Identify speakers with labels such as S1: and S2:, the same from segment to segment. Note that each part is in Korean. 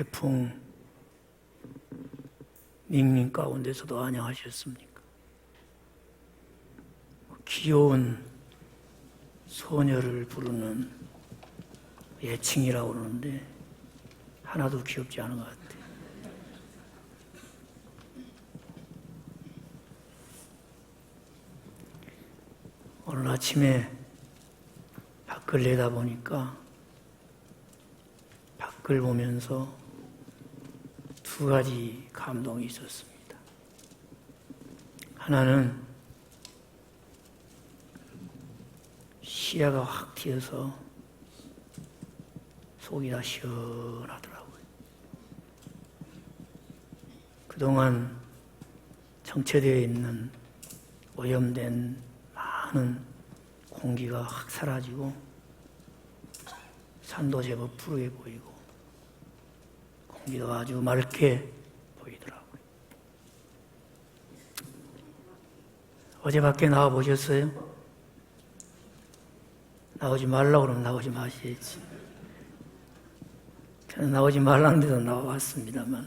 S1: 태풍 닝닝 가운데서도 안녕하셨습니까? 귀여운 소녀를 부르는 애칭이라고 그러는데 하나도 귀엽지 않은 것 같아요. 오늘 아침에 밖을 내다보니까 밖을 보면서 두 가지 감동이 있었습니다. 하나는 시야가 확 트여서 속이 다 시원하더라고요. 그동안 정체되어 있는 오염된 많은 공기가 확 사라지고 산도 제법 푸르게 보이고 공기도 아주 맑게 보이더라고요. 어제 밖에 나와 보셨어요? 나오지 말라고 그러면 나오지 마셔야지. 저는 나오지 말라는 데도 나와봤습니다만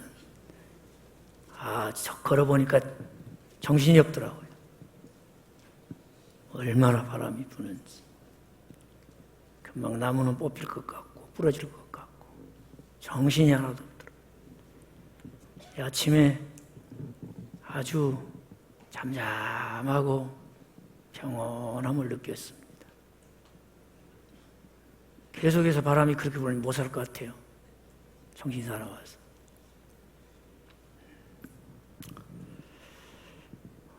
S1: 걸어보니까 정신이 없더라고요. 얼마나 바람이 부는지. 금방 나무는 뽑힐 것 같고 부러질 것 같고 정신이 하나도 없더라고요. 아침에 아주 잠잠하고 평온함을 느꼈습니다. 계속해서 바람이 그렇게 불면 못 살 것 같아요. 정신이 사나워서.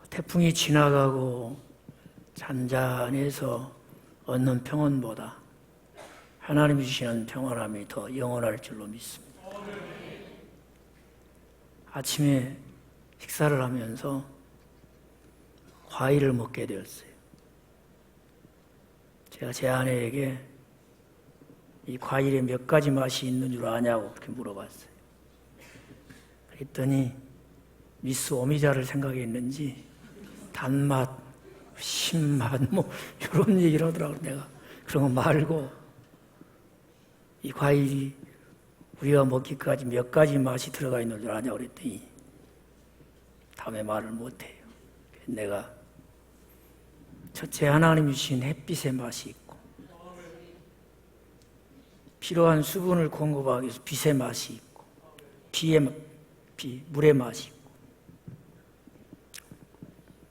S1: 태풍이 지나가고 잔잔해서 얻는 평온보다 하나님이 주시는 평안함이 더 영원할 줄로 믿습니다. 아침에 식사를 하면서 과일을 먹게 되었어요. 제가 제 아내에게 이 과일에 몇 가지 맛이 있는 줄 아냐고 그렇게 물어봤어요. 그랬더니 미스 오미자를 생각했는지 단맛, 신맛 이런 얘기를 하더라고요. 내가 그런 거 말고 이 과일이 우리가 먹기까지 몇 가지 맛이 들어가 있는 줄 아냐고 그랬더니 다음에 말을 못해요. 내가 첫째 하나님이 주신 햇빛의 맛이 있고 필요한 수분을 공급하기 위해서 빛의 맛이 있고 물의 맛이 있고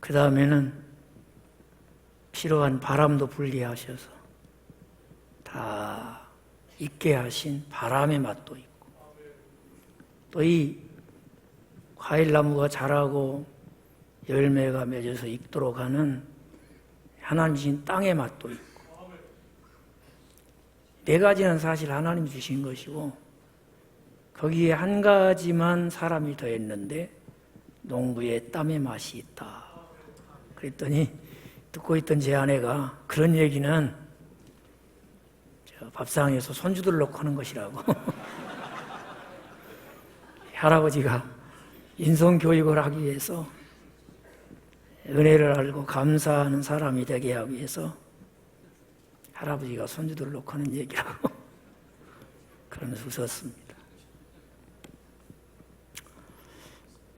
S1: 그 다음에는 필요한 바람도 분리하셔서 다 있게 하신 바람의 맛도 있고 또 이 과일나무가 자라고 열매가 맺어서 익도록 하는 하나님 주신 땅의 맛도 있고 네 가지는 사실 하나님이 주신 것이고 거기에 한 가지만 사람이 더했는데 농부의 땀의 맛이 있다. 그랬더니 듣고 있던 제 아내가 그런 얘기는 밥상에서 손주들 놓고 하는 것이라고 할아버지가 인성교육을 하기 위해서 은혜를 알고 감사하는 사람이 되게 하기 위해서 할아버지가 손주들 놓고 하는 얘기라고 그러면서 웃었습니다.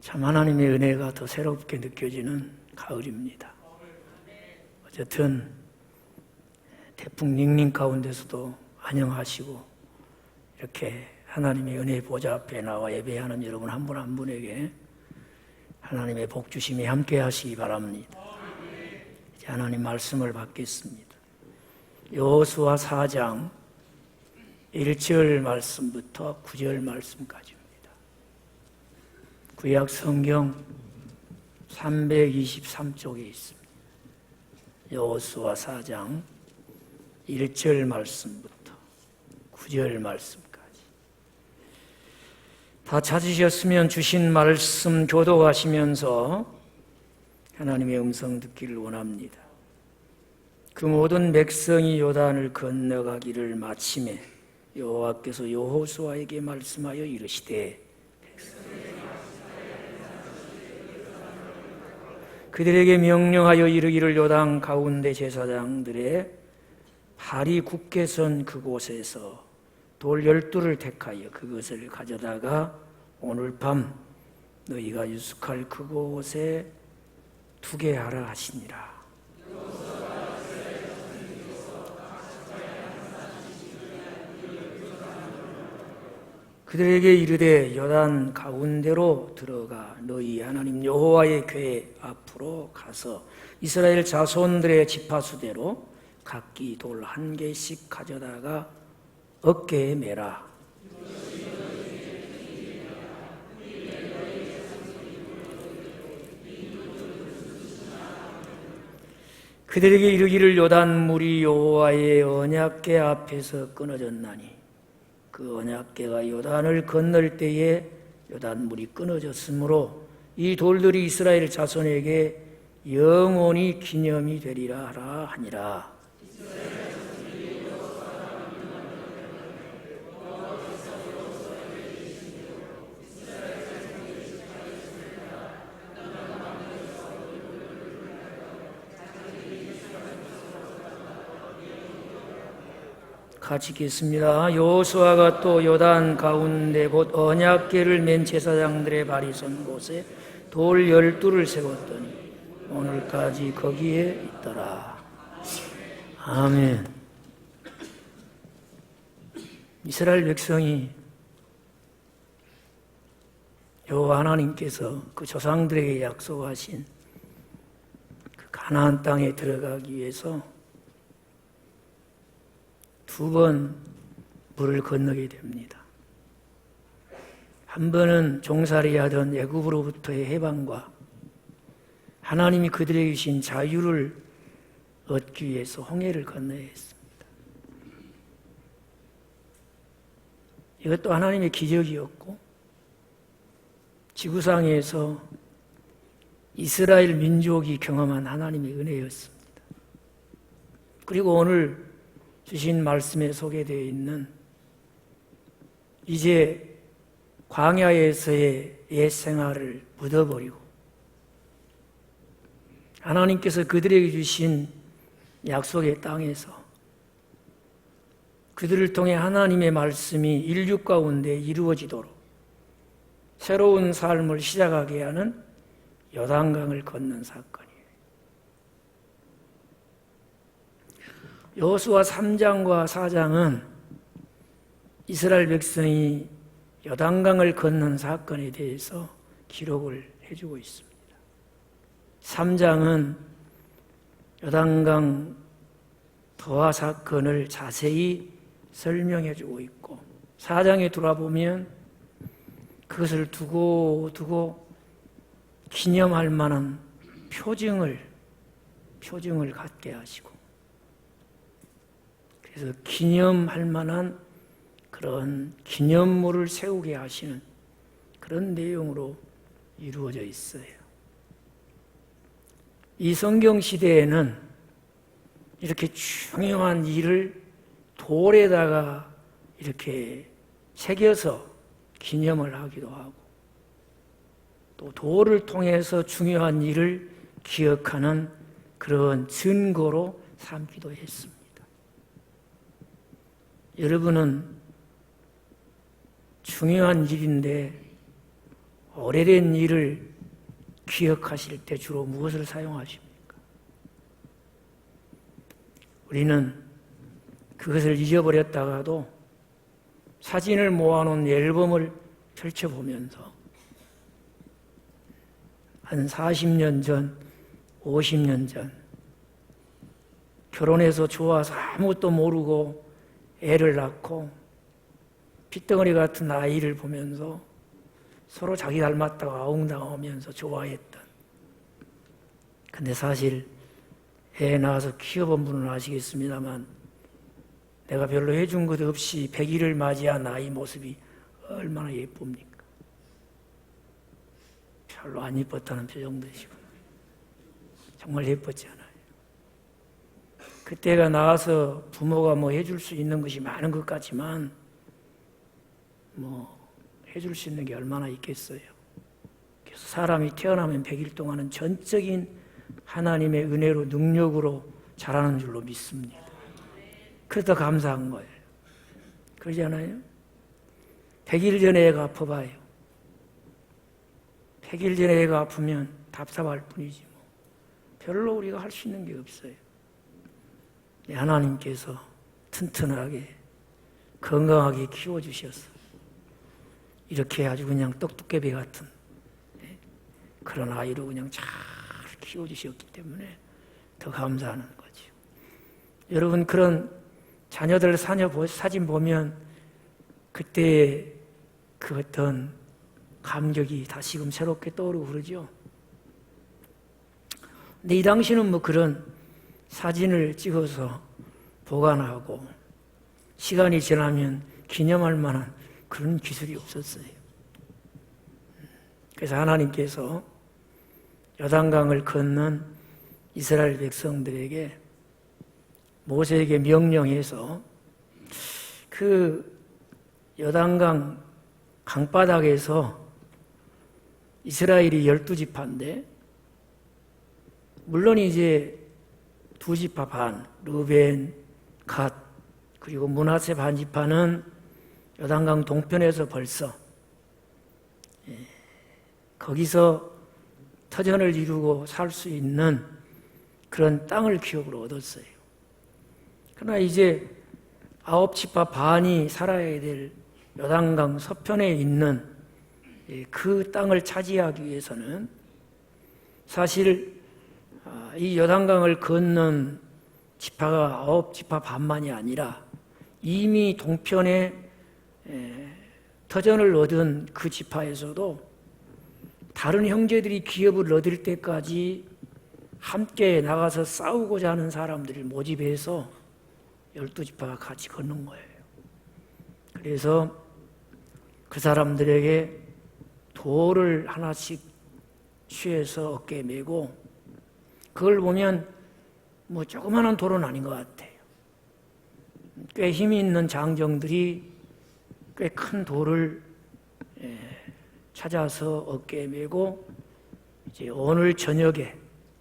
S1: 참 하나님의 은혜가 더 새롭게 느껴지는 가을입니다. 어쨌든 태풍 닝닝 가운데서도 안녕하시고 이렇게 하나님의 은혜의 보좌 앞에 나와 예배하는 여러분 한 분 한 분에게 하나님의 복 주심이 함께 하시기 바랍니다. 이제 하나님 말씀을 받겠습니다. 여호수아 4장 1절 말씀부터 9절 말씀까지입니다. 구약 성경 323쪽에 있습니다. 여호수아 4장 1절 말씀부터 9절 말씀까지. 다 찾으셨으면 주신 말씀 교독하시면서 하나님의 음성 듣기를 원합니다. 그 모든 백성이 요단을 건너가기를 마침에 여호와께서 여호수아에게 말씀하여 이르시되 그들에게 명령하여 이르기를 요단 가운데 제사장들의 발이 굳게 선 그곳에서 돌 12를 택하여 그것을 가져다가 오늘 밤 너희가 유숙할 그곳에 두게 하라 하시니라. 그들에게 이르되 요단 가운데로 들어가 너희 하나님 여호와의 궤 앞으로 가서 이스라엘 자손들의 지파수대로 각기 돌 1개씩 가져다가 어깨에 매라. 그들에게 이르기를 요단 물이 여호와의 언약궤 앞에서 끊어졌나니 그 언약궤가 요단을 건널 때에 요단 물이 끊어졌으므로 이 돌들이 이스라엘 자손에게 영원히 기념이 되리라 하라 하니라. 같이 읽겠습니다. 여호수아가 또 요단 가운데 곧 언약궤를 맨 제사장들의 발이 선 곳에 돌 12를 세웠더니 오늘까지 거기에 있더라. 아멘. 이스라엘 백성이 여호와 하나님께서 그 조상들에게 약속하신 그 가나안 땅에 들어가기 위해서 2번 물을 건너게 됩니다. 한 번은 종살이하던 애굽으로부터의 해방과 하나님이 그들에게 주신 자유를 얻기 위해서 홍해를 건너야 했습니다. 이것도 하나님의 기적이었고 지구상에서 이스라엘 민족이 경험한 하나님의 은혜였습니다. 그리고 오늘 주신 말씀에 소개되어 있는 이제 광야에서의 옛 생활을 묻어버리고 하나님께서 그들에게 주신 약속의 땅에서 그들을 통해 하나님의 말씀이 인류 가운데 이루어지도록 새로운 삶을 시작하게 하는 요단강을 건넌 사건이에요. 여호수아 3장과 4장은 이스라엘 백성이 요단강을 건넌 사건에 대해서 기록을 해주고 있습니다. 3장은 요단강 더화 사건을 자세히 설명해주고 있고 4장에 돌아보면 그것을 두고 기념할 만한 표징을 갖게 하시고 그래서 기념할 만한 그런 기념물을 세우게 하시는 그런 내용으로 이루어져 있어요. 이 성경 시대에는 이렇게 중요한 일을 돌에다가 이렇게 새겨서 기념을 하기도 하고 또 돌을 통해서 중요한 일을 기억하는 그런 증거로 삼기도 했습니다. 여러분은 중요한 일인데 오래된 일을 기억하실 때 주로 무엇을 사용하십니까? 우리는 그것을 잊어버렸다가도 사진을 모아놓은 앨범을 펼쳐보면서 한 40년 전, 50년 전 결혼해서 좋아서 아무것도 모르고 애를 낳고 핏덩어리 같은 아이를 보면서 서로 자기 닮았다고 아웅다웅하면서 좋아했던 근데 사실 애 낳아서 키워본 분은 아시겠습니다만 내가 별로 해준 것 없이 100일을 맞이한 아이 모습이 얼마나 예쁩니까? 별로 안 예뻤다는 표정도 지고 정말 예뻤지 않아요. 그때가 나와서 부모가 뭐 해줄 수 있는 것이 많은 것 같지만 뭐 해줄 수 있는 게 얼마나 있겠어요. 그래서 사람이 태어나면 100일 동안은 전적인 하나님의 은혜로 능력으로 자라는 줄로 믿습니다. 그래서 감사한 거예요. 그러잖아요. 100일 전에 애가 아파봐요. 100일 전에 애가 아프면 답답할 뿐이지 뭐. 별로 우리가 할 수 있는 게 없어요. 하나님께서 튼튼하게 건강하게 키워주셔서 이렇게 아주 그냥 떡두꺼비 같은 그런 아이로 그냥 잘 키워주셨기 때문에 더 감사하는 거죠. 여러분 그런 자녀들 사진 보면 그때 그 어떤 감격이 다시금 새롭게 떠오르고 그러죠. 근데 이 당시는 뭐 그런 사진을 찍어서 보관하고 시간이 지나면 기념할 만한 그런 기술이 없었어요. 그래서 하나님께서 요단강을 건넌 이스라엘 백성들에게 모세에게 명령해서 그 요단강 강바닥에서 이스라엘이 12지파인데 물론 이제 2지파 반, 르벤, 갓 그리고 므낫세 반지파는 요단강 동편에서 벌써 거기서 터전을 이루고 살 수 있는 그런 땅을 기업으로 얻었어요. 그러나 이제 9지파 반이 살아야 될 요단강 서편에 있는 그 땅을 차지하기 위해서는 사실 이 요단강을 건넌 지파가 9지파 반만이 아니라 이미 동편에 터전을 얻은 그 지파에서도 다른 형제들이 기업을 얻을 때까지 함께 나가서 싸우고자 하는 사람들을 모집해서 12지파가 같이 걷는 거예요. 그래서 그 사람들에게 돌을 하나씩 취해서 어깨에 메고 그걸 보면 뭐 조그마한 돌은 아닌 것 같아요. 꽤 힘이 있는 장정들이 꽤 큰 돌을 찾아서 어깨에 메고 이제 오늘 저녁에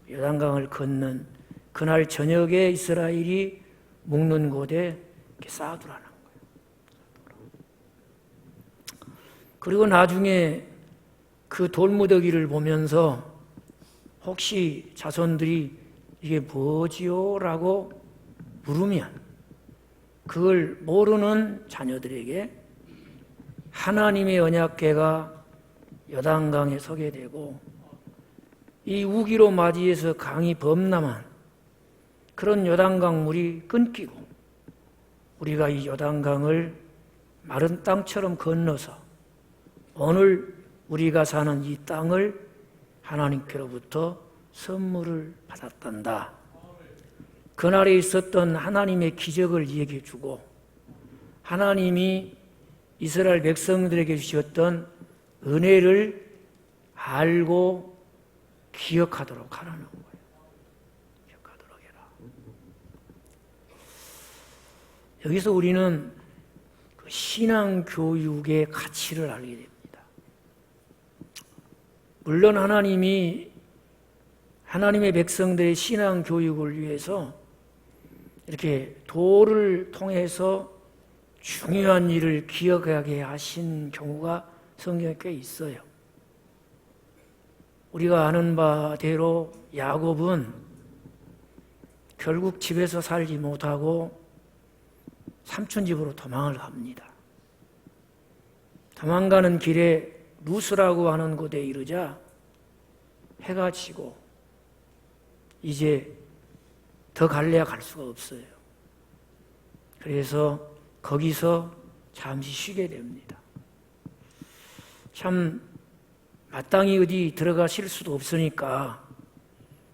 S1: 요단강을 건넌 그날 저녁에 이스라엘이 묵는 곳에 이렇게 쌓아두라는 거예요. 그리고 나중에 그 돌무더기를 보면서 혹시 자손들이 이게 뭐지요? 라고 물으면 그걸 모르는 자녀들에게 하나님의 언약궤가 요단강에 서게 되고 이 우기로 맞이해서 강이 범람한 그런 요단강 물이 끊기고 우리가 이 요단강을 마른 땅처럼 건너서 오늘 우리가 사는 이 땅을 하나님께로부터 선물을 받았단다. 그날에 있었던 하나님의 기적을 얘기해 주고 하나님이 이스라엘 백성들에게 주셨던 은혜를 알고 기억하도록 하라는 거예요. 기억하도록 해라. 여기서 우리는 그 신앙교육의 가치를 알게 됩니다. 물론 하나님이 하나님의 백성들의 신앙교육을 위해서 이렇게 도를 통해서 중요한 일을 기억하게 하신 경우가 성경에 꽤 있어요. 우리가 아는 바대로 야곱은 결국 집에서 살지 못하고 삼촌 집으로 도망을 갑니다. 도망가는 길에 루스라고 하는 곳에 이르자 해가 지고 이제 더 갈래야 갈 수가 없어요. 그래서 거기서 잠시 쉬게 됩니다. 참 마땅히 어디 들어가실 수도 없으니까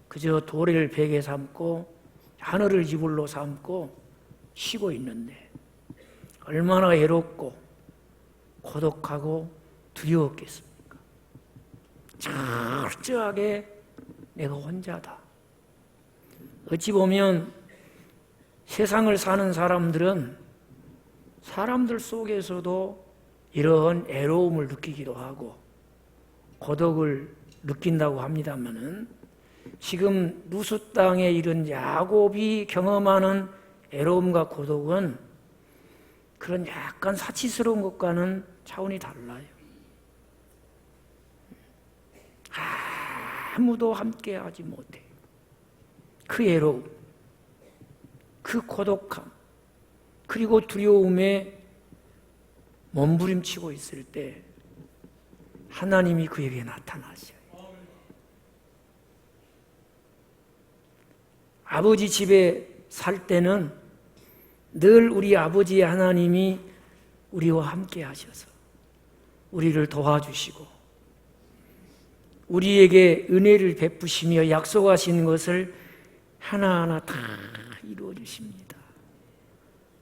S1: 그저 도래를 베개 삼고 하늘을 이불로 삼고 쉬고 있는데 얼마나 외롭고 고독하고 두려웠겠습니까? 철저하게 내가 혼자다. 어찌 보면 세상을 사는 사람들은 사람들 속에서도 이런 애로움을 느끼기도 하고 고독을 느낀다고 합니다마는 지금 루스 땅에 이른 야곱이 경험하는 애로움과 고독은 그런 약간 사치스러운 것과는 차원이 달라요. 아무도 함께하지 못해. 그 외로움, 그 고독함, 그리고 두려움에 몸부림치고 있을 때 하나님이 그에게 나타나셔요. 아버지 집에 살 때는 늘 우리 아버지 하나님이 우리와 함께 하셔서 우리를 도와주시고 우리에게 은혜를 베푸시며 약속하신 것을 하나하나 다 이루어 주십니다.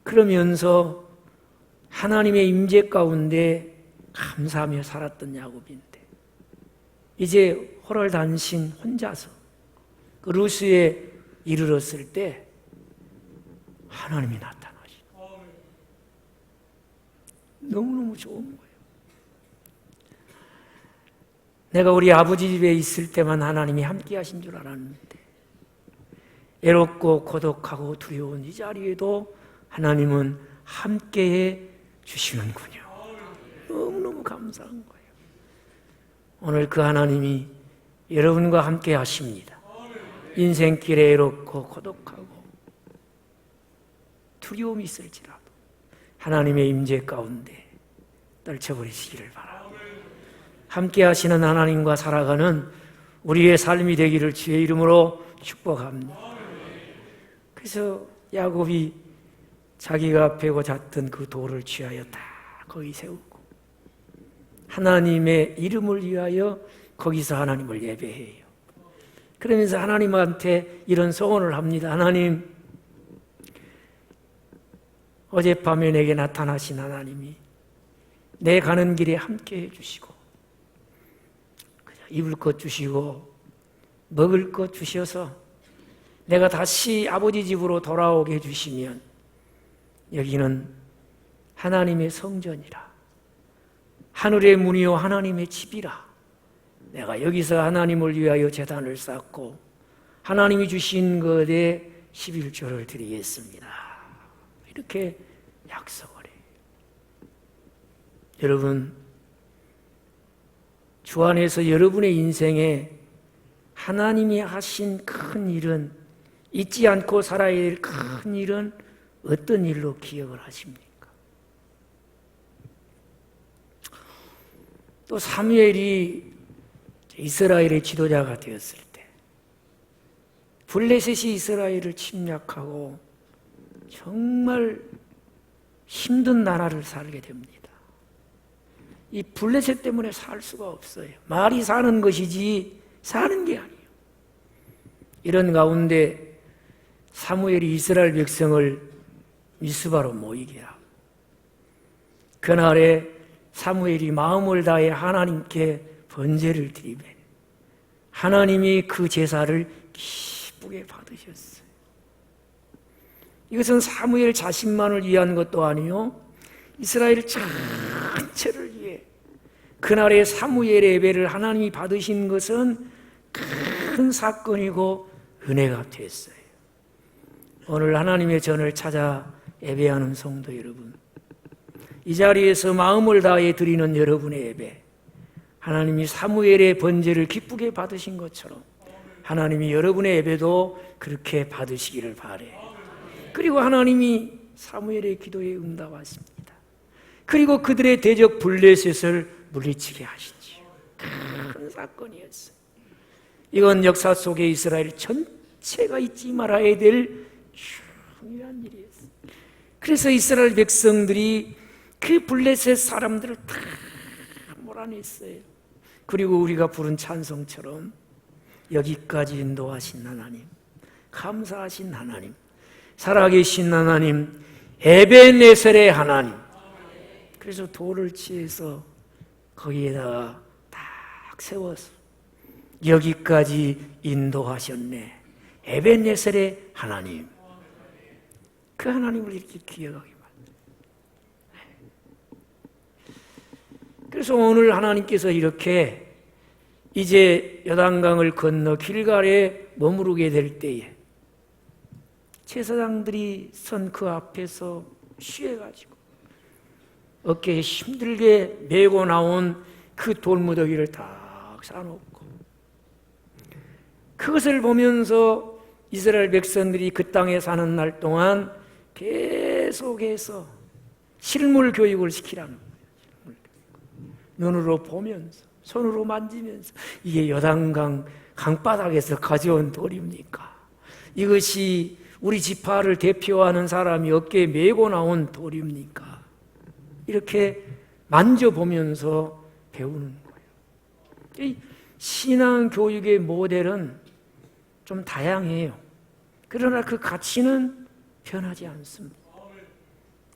S1: 그러면서 하나님의 임재 가운데 감사하며 살았던 야곱인데 이제 호롤단신 혼자서 그 루스에 이르렀을 때 하나님이 나타나시고 너무너무 좋은 거예요. 내가 우리 아버지 집에 있을 때만 하나님이 함께 하신 줄 알았는데 외롭고 고독하고 두려운 이 자리에도 하나님은 함께해 주시는군요. 너무너무 감사한 거예요. 오늘 그 하나님이 여러분과 함께 하십니다. 인생길에 외롭고 고독하고 두려움이 있을지라도 하나님의 임재 가운데 떨쳐버리시기를 바랍니다. 함께 하시는 하나님과 살아가는 우리의 삶이 되기를 주의 이름으로 축복합니다. 그래서 야곱이 자기가 베고 잤던 그 돌을 취하여 다 거기 세우고 하나님의 이름을 위하여 거기서 하나님을 예배해요. 그러면서 하나님한테 이런 소원을 합니다. 하나님, 어젯밤에 내게 나타나신 하나님이 내 가는 길에 함께 해주시고 입을 것 주시고 먹을 것 주셔서 내가 다시 아버지 집으로 돌아오게 해주시면 여기는 하나님의 성전이라 하늘의 문이요 하나님의 집이라 내가 여기서 하나님을 위하여 제단을 쌓고 하나님이 주신 것에 11조를 드리겠습니다. 이렇게 약속을 해요. 여러분, 주 안에서 여러분의 인생에 하나님이 하신 큰 일은 잊지 않고 살아야 될 큰 일은 어떤 일로 기억을 하십니까? 또 사무엘이 이스라엘의 지도자가 되었을 때 블레셋이 이스라엘을 침략하고 정말 힘든 나라를 살게 됩니다. 이 블레셋 때문에 살 수가 없어요. 말이 사는 것이지 사는 게 아니에요. 이런 가운데 사무엘이 이스라엘 백성을 미스바로 모이게 하고 그날에 사무엘이 마음을 다해 하나님께 번제를 드리매 하나님이 그 제사를 기쁘게 받으셨어요. 이것은 사무엘 자신만을 위한 것도 아니요 이스라엘 전체를 위해 그날의 사무엘의 예배를 하나님이 받으신 것은 큰 사건이고 은혜가 됐어요. 오늘 하나님의 전을 찾아 예배하는 성도 여러분, 이 자리에서 마음을 다해 드리는 여러분의 예배, 하나님이 사무엘의 번제를 기쁘게 받으신 것처럼 하나님이 여러분의 예배도 그렇게 받으시기를 바라요. 그리고 하나님이 사무엘의 기도에 응답하십니다. 그리고 그들의 대적 블레셋을 물리치게 하시지요. 큰 사건이었어요. 이건 역사 속에 이스라엘 전체가 잊지 말아야 될 중요한 일이었어요. 그래서 이스라엘 백성들이 그 블레셋 사람들을 다 몰아냈어요. 그리고 우리가 부른 찬송처럼 여기까지 인도하신 하나님, 감사하신 하나님, 살아계신 하나님, 에벤네셀의 하나님. 그래서 돌을 취해서 거기에다가 딱 세워서 여기까지 인도하셨네. 에벤네셀의 하나님. 그 하나님을 이렇게 기억하게 만듭니다. 그래서 오늘 하나님께서 이렇게 이제 요단강을 건너 길갈에 머무르게 될 때에 제사장들이 선 그 앞에서 취해가지고 어깨에 힘들게 메고 나온 그 돌무더기를 딱 쌓아놓고, 그것을 보면서 이스라엘 백성들이 그 땅에 사는 날 동안 계속해서 실물 교육을 시키라는 거예요. 눈으로 보면서, 손으로 만지면서, 이게 요단강 강바닥에서 가져온 돌입니까? 이것이 우리 지파를 대표하는 사람이 어깨에 메고 나온 돌입니까? 이렇게 만져보면서 배우는 거예요. 이 신앙교육의 모델은 좀 다양해요. 그러나 그 가치는 변하지 않습니다.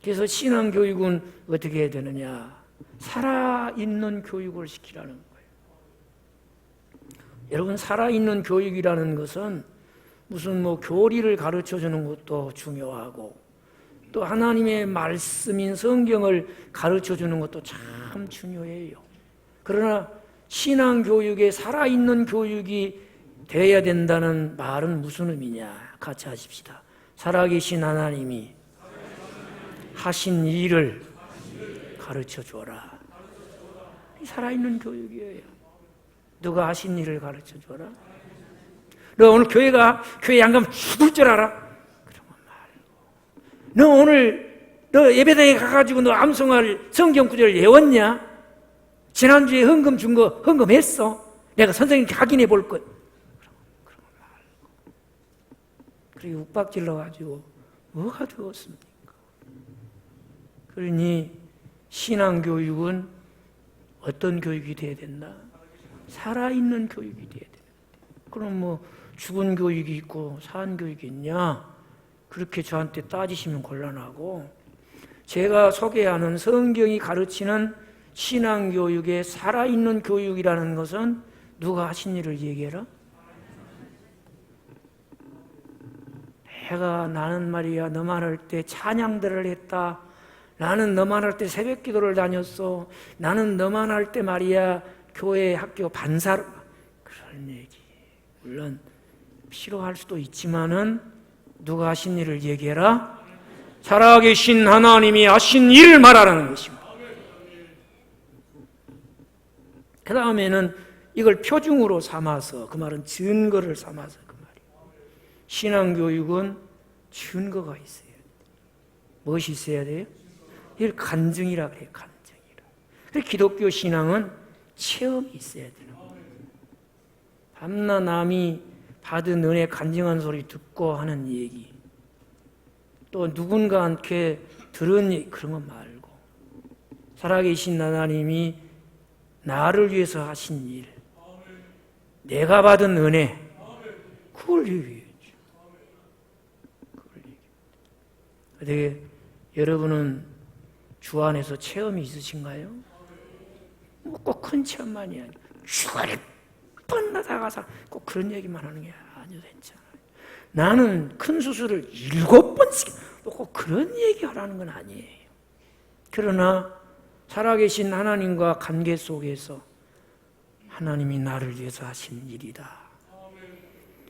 S1: 그래서 신앙교육은 어떻게 해야 되느냐? 살아있는 교육을 시키라는 거예요. 여러분, 살아있는 교육이라는 것은 무슨 교리를 가르쳐주는 것도 중요하고, 또 하나님의 말씀인 성경을 가르쳐주는 것도 참 중요해요. 그러나 신앙교육에 살아있는 교육이 되어야 된다는 말은 무슨 의미냐? 같이 하십시다. 살아계신 하나님이 하신 일을 가르쳐줘라. 살아있는 교육이에요. 누가 하신 일을 가르쳐줘라? 너 오늘 교회 안 가면 죽을 줄 알아? 그러면 말고. 너 오늘 예배당에 가가지고 너 암송할 성경 구절 외웠냐? 지난주에 헌금 준 거 헌금했어? 내가 선생님께 확인해 볼 것. 그러면 말고. 그리고 욱박질러가지고 뭐가 되었습니까? 그러니 신앙교육은 어떤 교육이 돼야 된다? 살아있는 교육이 돼야 된다. 그럼 죽은 교육이 있고 산 교육이 있냐? 그렇게 저한테 따지시면 곤란하고, 제가 소개하는 성경이 가르치는 신앙교육의 살아있는 교육이라는 것은 누가 하신 일을 얘기해라? 나는 말이야 너만 할 때 찬양들을 했다. 나는 너만 할 때 새벽기도를 다녔어. 나는 너만 할 때 말이야 교회 학교 반사로. 그런 얘기 물론 필요할 수도 있지만은 누가 하신 일을 얘기해라? 살아계신 하나님이 하신 일을 말하라는 것입니다. 그 다음에는 이걸 표중으로 삼아서, 그 말은 증거를 삼아서 그 말이에요. 신앙교육은 증거가 있어야 돼요. 무엇이 있어야 돼요? 이걸 간증이라 그래요. 간증이라. 그래서 기독교 신앙은 체험이 있어야 되는 거예요. 밤낮 남이 받은 은혜 간증한 소리 듣고 하는 얘기, 또 누군가한테 들은 얘기, 그런 거 말고 살아계신 하나님이 나를 위해서 하신 일, 내가 받은 은혜, 그걸 얘기해야죠. 어떻게 여러분은 주 안에서 체험이 있으신가요? 꼭 큰 체험만이 아니고 죽을 뻔하다 가서 꼭 그런 얘기만 하는 게 아니도 괜찮아요. 나는 큰 수술을 7번씩 꼭 그런 얘기하라는 건 아니에요. 그러나 살아계신 하나님과 관계 속에서 하나님이 나를 위해서 하신 일이다.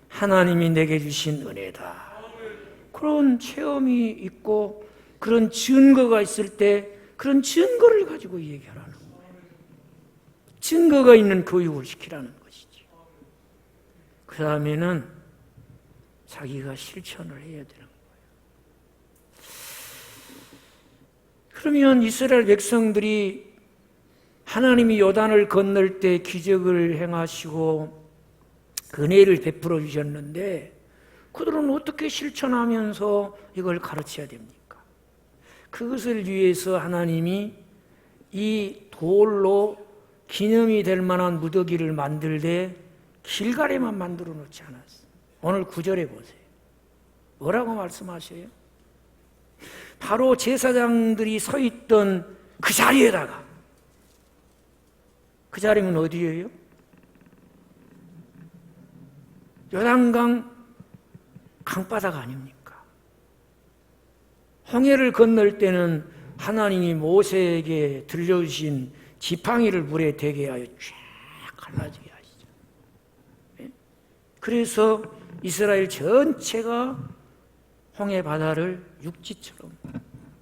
S1: 하나님이 내게 주신 은혜다. 그런 체험이 있고 그런 증거가 있을 때 그런 증거를 가지고 얘기하라는 거예요. 증거가 있는 교육을 시키라는 것이죠. 그 다음에는 자기가 실천을 해야 되는 거예요. 그러면 이스라엘 백성들이 하나님이 요단을 건널 때 기적을 행하시고 은혜를 베풀어 주셨는데 그들은 어떻게 실천하면서 이걸 가르쳐야 됩니까? 그것을 위해서 하나님이 이 돌로 기념이 될 만한 무더기를 만들되 길갈에만 만들어 놓지 않았어요. 오늘 9절에 보세요. 뭐라고 말씀하셔요? 바로 제사장들이 서 있던 그 자리에다가, 그 자리는 어디예요? 요단강 강바닥 아닙니까? 홍해를 건널 때는 하나님이 모세에게 들려주신 지팡이를 물에 대게 하여 쫙 갈라지게 하시죠. 그래서 이스라엘 전체가 홍해 바다를 육지처럼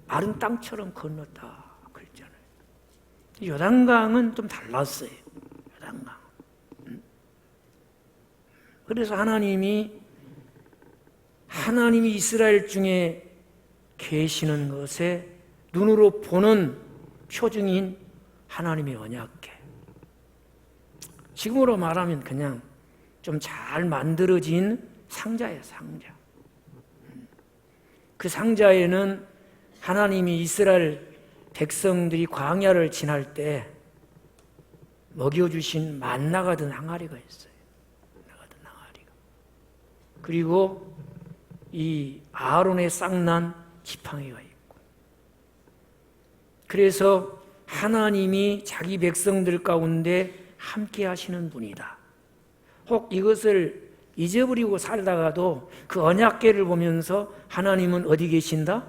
S1: 마른 땅처럼 건넜다 그랬잖아요. 요단강은 좀 달랐어요. 요단강. 그래서 하나님이 이스라엘 중에 계시는 것에 눈으로 보는 표징인 하나님의 언약궤. 지금으로 말하면 그냥 좀 잘 만들어진 상자예요, 상자. 그 상자에는 하나님이 이스라엘 백성들이 광야를 지날 때 먹여주신 만나가 든 항아리가 있어요. 그리고 이 아론의 쌍난 지팡이가 있고, 그래서 하나님이 자기 백성들 가운데 함께 하시는 분이다. 혹 이것을 잊어버리고 살다가도 그 언약궤를 보면서 하나님은 어디 계신다?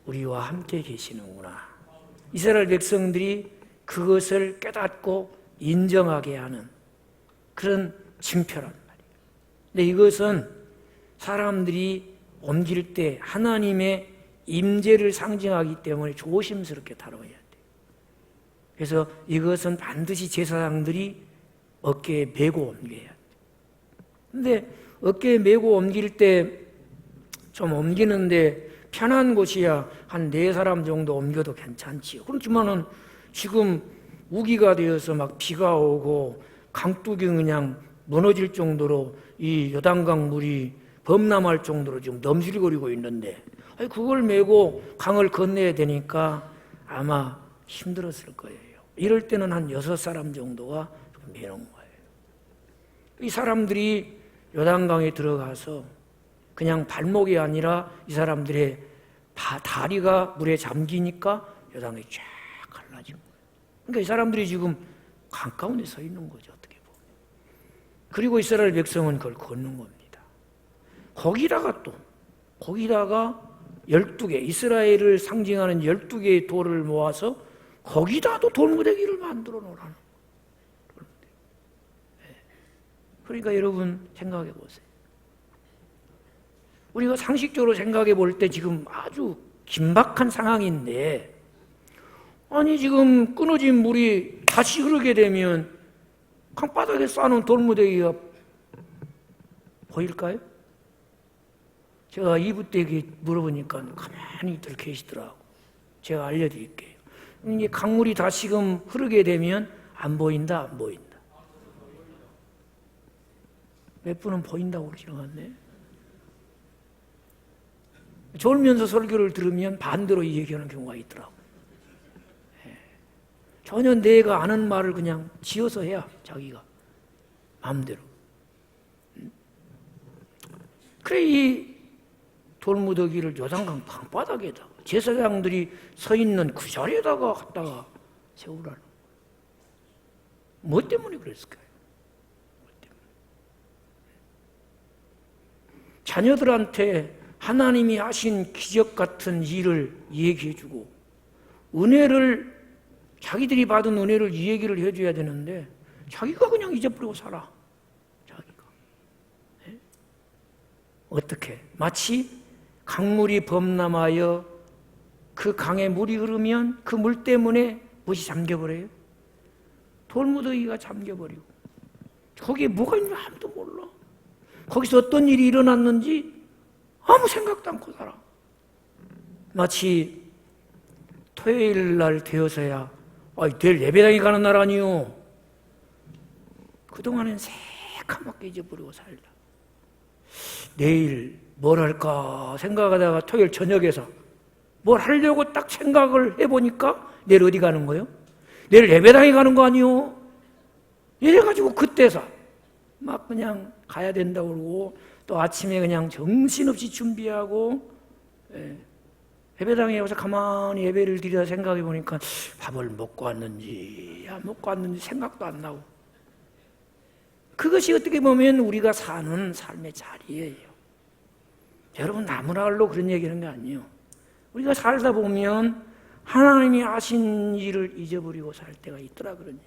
S1: 우리와 함께 계시는구나. 이스라엘 백성들이 그것을 깨닫고 인정하게 하는 그런 징표란 말이에요. 근데 이것은 사람들이 옮길 때 하나님의 임재를 상징하기 때문에 조심스럽게 다뤄야 돼요. 그래서 이것은 반드시 제사장들이 어깨에 메고 옮겨야 돼요. 근데 어깨에 메고 옮길 때 좀 옮기는데 편한 곳이야 한 4사람 정도 옮겨도 괜찮지요. 그렇지만은 지금 우기가 되어서 막 비가 오고 강둑이 그냥 무너질 정도로 이 요단강 물이 범람할 정도로 지금 넘실거리고 있는데 그걸 메고 강을 건너야 되니까 아마 힘들었을 거예요. 이럴 때는 한 6사람 정도가 메는 거예요. 이 사람들이 요단강에 들어가서 그냥 발목이 아니라 이 사람들의 다리가 물에 잠기니까 요단강이 쫙 갈라진 거예요. 그러니까 이 사람들이 지금 강 가운데 서 있는 거죠, 어떻게 보면. 그리고 이스라엘 백성은 그걸 걷는 겁니다. 거기다가 12개, 이스라엘을 상징하는 12개의 돌을 모아서 거기다 또 돌무더기를 만들어 놓으라는 거예요. 그러니까 여러분 생각해 보세요. 우리가 상식적으로 생각해 볼 때 지금 아주 긴박한 상황인데, 아니 지금 끊어진 물이 다시 흐르게 되면 강바닥에 쌓아놓은 돌무더기가 보일까요? 제가 이붓대기 물어보니까 가만히들 계시더라고. 제가 알려드릴게요. 이게 강물이 다시금 흐르게 되면 안 보인다, 안 보인다? 몇 분은 보인다고 그러시는 것 같네. 졸면서 설교를 들으면 반대로 얘기하는 경우가 있더라고. 전혀 내가 아는 말을 그냥 지어서 해야 자기가 마음대로. 그래 이 돌무더기를 요단강 방바닥에다가 제사장들이 서 있는 그 자리에다가 갖다가 세우라는 거예요. 뭐 때문에 그랬을까요? 뭐 때문에? 자녀들한테 하나님이 하신 기적 같은 일을 얘기해주고 은혜를, 자기들이 받은 은혜를 이 얘기를 해줘야 되는데 자기가 그냥 잊어버리고 살아. 자기가. 네? 어떻게? 마치 강물이 범람하여 그 강에 물이 흐르면 그 물 때문에 무엇이 잠겨버려요? 돌무더기가 잠겨버리고 거기에 뭐가 있는지 아무도 몰라. 거기서 어떤 일이 일어났는지 아무 생각도 않고 살아. 마치 토요일 날 되어서야 내일 예배당에 가는 날 아니요. 그동안은 새까맣게 잊어버리고 살다. 내일 뭘 할까 생각하다가 토요일 저녁에서 뭘 하려고 딱 생각을 해보니까 내일 어디 가는 거예요? 내일 예배당에 가는 거 아니요? 이래가지고 그때서 막 그냥 가야 된다고 그러고 또 아침에 그냥 정신없이 준비하고 예배당에 와서 가만히 예배를 드리다 생각해 보니까 밥을 먹고 왔는지 안 먹고 왔는지 생각도 안 나고, 그것이 어떻게 보면 우리가 사는 삶의 자리예요. 여러분 나무랄로 그런 얘기하는 게 아니에요. 우리가 살다 보면 하나님이 하신 일을 잊어버리고 살 때가 있더라, 그런 얘기.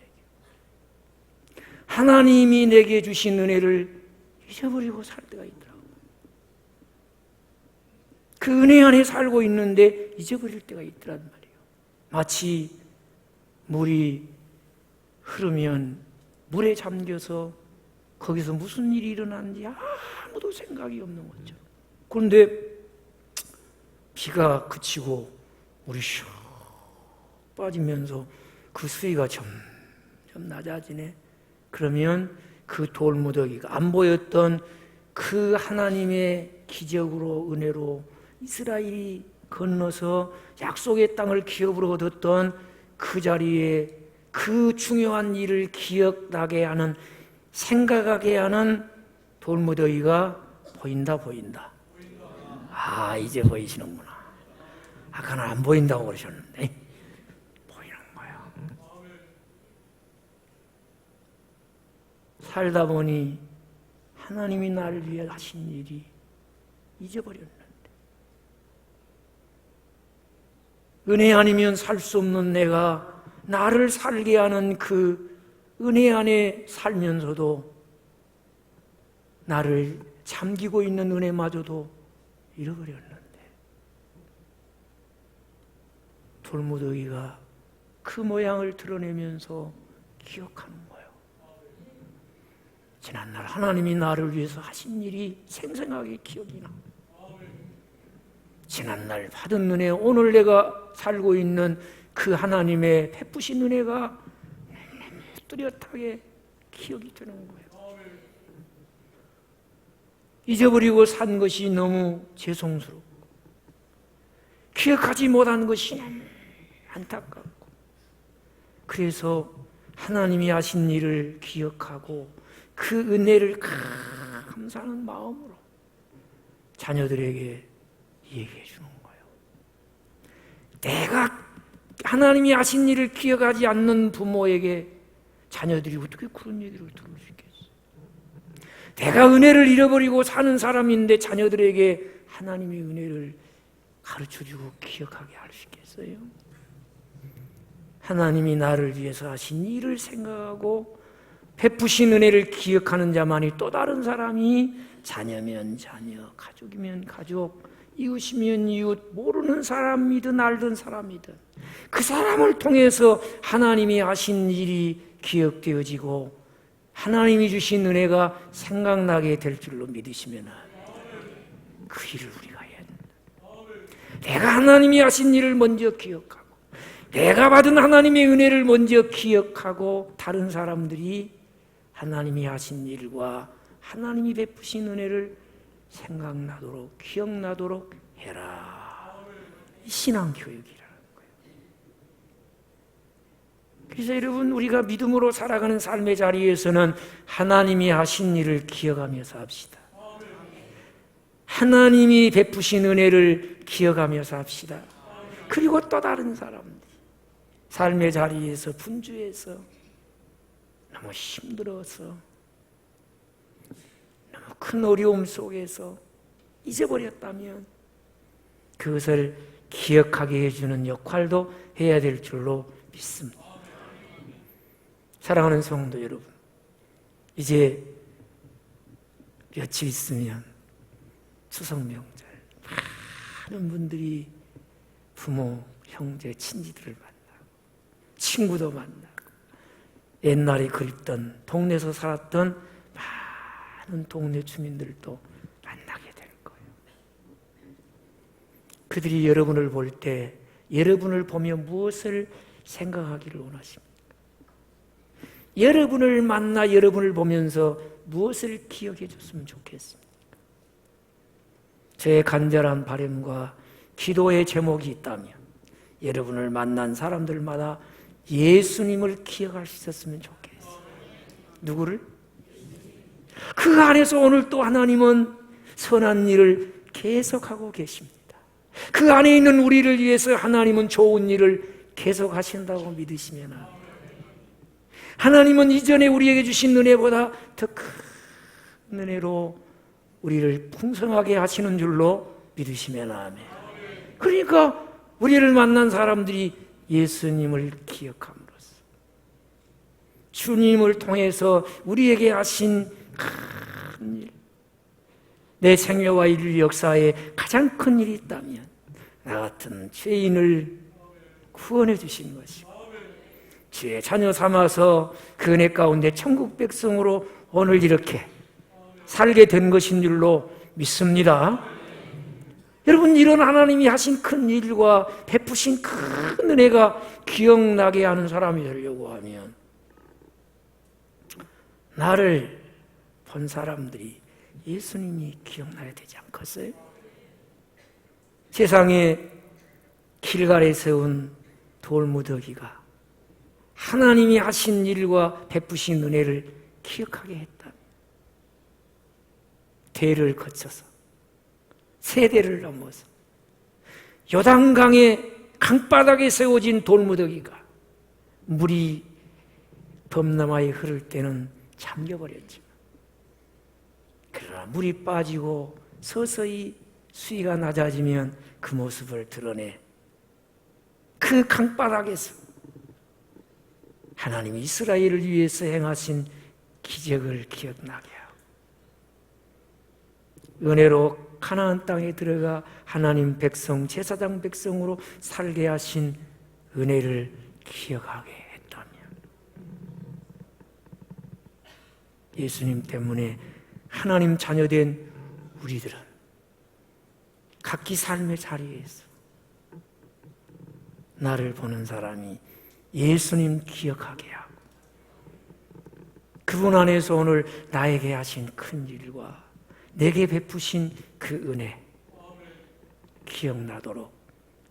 S1: 하나님이 내게 주신 은혜를 잊어버리고 살 때가 있더라고. 그 은혜 안에 살고 있는데 잊어버릴 때가 있더란 말이에요. 마치 물이 흐르면 물에 잠겨서 거기서 무슨 일이 일어나는지 아무도 생각이 없는 거죠. 그런데 비가 그치고 물이 슉 빠지면서 그 수위가 점점 낮아지네. 그러면 그 돌무더기가 안 보였던 그 하나님의 기적으로 은혜로 이스라엘이 건너서 약속의 땅을 기업으로 얻었던 그 자리에 그 중요한 일을 기억나게 하는, 생각하게 하는 돌무더기가 보인다. 아, 이제 보이시는구나. 아까는 안 보인다고 그러셨는데 보이는 거야. 살다 보니 하나님이 나를 위해 하신 일이 잊어버렸는데, 은혜 아니면 살 수 없는 내가 나를 살게 하는 그 은혜 안에 살면서도 나를 잠기고 있는 은혜마저도 잃어버렸는데, 돌무더기가 그 모양을 드러내면서 기억하는 거예요. 지난날 하나님이 나를 위해서 하신 일이 생생하게 기억이 나. 지난날 받은 은혜, 오늘 내가 살고 있는 그 하나님의 베푸신 은혜가 뚜렷하게 기억이 되는 거예요. 잊어버리고 산 것이 너무 죄송스럽고, 기억하지 못한 것이 너무 안타깝고, 그래서 하나님이 하신 일을 기억하고 그 은혜를 감사하는 마음으로 자녀들에게 얘기해 주는 거예요. 내가 하나님이 하신 일을 기억하지 않는 부모에게 자녀들이 어떻게 그런 얘기를 들을 수 있겠어요? 내가 은혜를 잃어버리고 사는 사람인데 자녀들에게 하나님의 은혜를 가르쳐주고 기억하게 할 수 있겠어요? 하나님이 나를 위해서 하신 일을 생각하고 베푸신 은혜를 기억하는 자만이 또 다른 사람이, 자녀면 자녀, 가족이면 가족, 이웃이면 이웃, 모르는 사람이든 알던 사람이든 그 사람을 통해서 하나님이 하신 일이 기억되어지고 하나님이 주신 은혜가 생각나게 될 줄로 믿으시면 그 일을 우리가 해야 된다. 내가 하나님이 하신 일을 먼저 기억하고 내가 받은 하나님의 은혜를 먼저 기억하고 다른 사람들이 하나님이 하신 일과 하나님이 베푸신 은혜를 생각나도록, 기억나도록 해라. 신앙교육이라는 거예요. 그래서 여러분, 우리가 믿음으로 살아가는 삶의 자리에서는 하나님이 하신 일을 기억하며 삽시다. 하나님이 베푸신 은혜를 기억하며 삽시다. 그리고 또 다른 사람들, 삶의 자리에서 분주해서 너무 힘들어서 너무 큰 어려움 속에서 잊어버렸다면 그것을 기억하게 해주는 역할도 해야 될 줄로 믿습니다. 사랑하는 성도 여러분, 이제 며칠 있으면 추석 명절, 많은 분들이 부모, 형제, 친지들을 만나고 친구도 만나고 옛날에 그립던 동네에서 살았던 많은 동네 주민들도 만나게 될 거예요. 그들이 여러분을 볼 때 여러분을 보며 무엇을 생각하기를 원하십니까? 여러분을 만나 여러분을 보면서 무엇을 기억해 줬으면 좋겠습니까? 제 간절한 바람과 기도의 제목이 있다면 여러분을 만난 사람들마다 예수님을 기억할 수 있었으면 좋겠어요. 누구를? 그 안에서 오늘 또 하나님은 선한 일을 계속하고 계십니다. 그 안에 있는 우리를 위해서 하나님은 좋은 일을 계속하신다고 믿으시면, 하나님은 이전에 우리에게 주신 은혜보다 더 큰 은혜로 우리를 풍성하게 하시는 줄로 믿으시면 아멘. 그러니까 우리를 만난 사람들이 예수님을 기억함으로써 주님을 통해서 우리에게 하신 큰 일, 내 생애와 인류 역사에 가장 큰 일이 있다면 나 같은 죄인을 구원해 주신 것이고 주의 자녀 삼아서 그 은혜 가운데 천국 백성으로 오늘 이렇게 살게 된 것인 줄로 믿습니다. 여러분, 이런 하나님이 하신 큰 일과 베푸신 큰 은혜가 기억나게 하는 사람이 되려고 하면 나를 본 사람들이 예수님이 기억나야 되지 않겠어요? 세상에 길갈에 세운 돌무더기가 하나님이 하신 일과 베푸신 은혜를 기억하게 했다. 대를 거쳐서 세대를 넘어서 요단강의 강바닥에 세워진 돌무더기가 물이 범람하에 흐를 때는 잠겨버렸지만 그러나 물이 빠지고 서서히 수위가 낮아지면 그 모습을 드러내 그 강바닥에서 하나님이 이스라엘을 위해서 행하신 기적을 기억나게 하고 은혜로 가나안 땅에 들어가 하나님 백성, 제사장 백성으로 살게 하신 은혜를 기억하게 했다면 예수님 때문에 하나님 자녀된 우리들은 각기 삶의 자리에서 나를 보는 사람이 예수님 기억하게 하고 그분 안에서 오늘 나에게 하신 큰 일과 내게 베푸신 그 은혜 기억나도록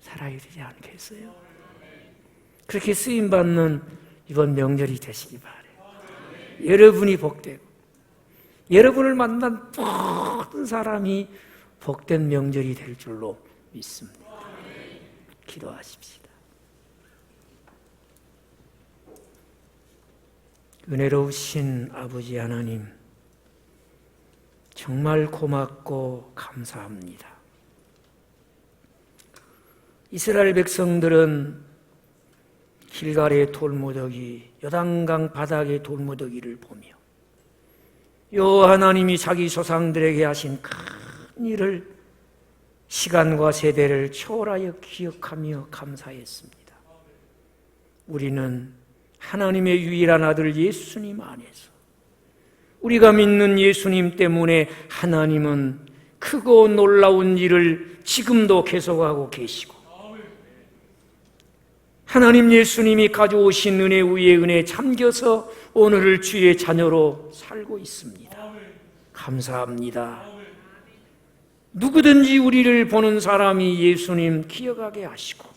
S1: 살아야 되지 않겠어요? 그렇게 쓰임받는 이번 명절이 되시기 바라요. 여러분이 복되고 여러분을 만난 모든 사람이 복된 명절이 될 줄로 믿습니다. 기도하십시다. 은혜로우신 아버지 하나님, 정말 고맙고 감사합니다. 이스라엘 백성들은 길갈의 돌무더기, 요단강 바닥의 돌무더기를 보며 요 하나님이 자기 조상들에게 하신 큰 일을 시간과 세대를 초월하여 기억하며 감사했습니다. 우리는 하나님의 유일한 아들 예수님 안에서 우리가 믿는 예수님 때문에 하나님은 크고 놀라운 일을 지금도 계속하고 계시고 하나님 예수님이 가져오신 은혜 위에 은혜 잠겨서 오늘을 주의 자녀로 살고 있습니다. 감사합니다. 누구든지 우리를 보는 사람이 예수님 기억하게 하시고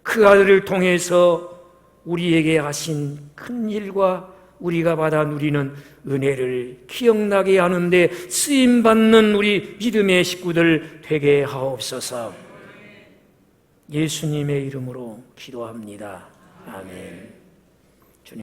S1: 그 아들을 통해서 우리에게 하신 큰 일과 우리가 받아 누리는 은혜를 기억나게 하는데 쓰임받는 우리 믿음의 식구들 되게 하옵소서. 예수님의 이름으로 기도합니다. 아멘.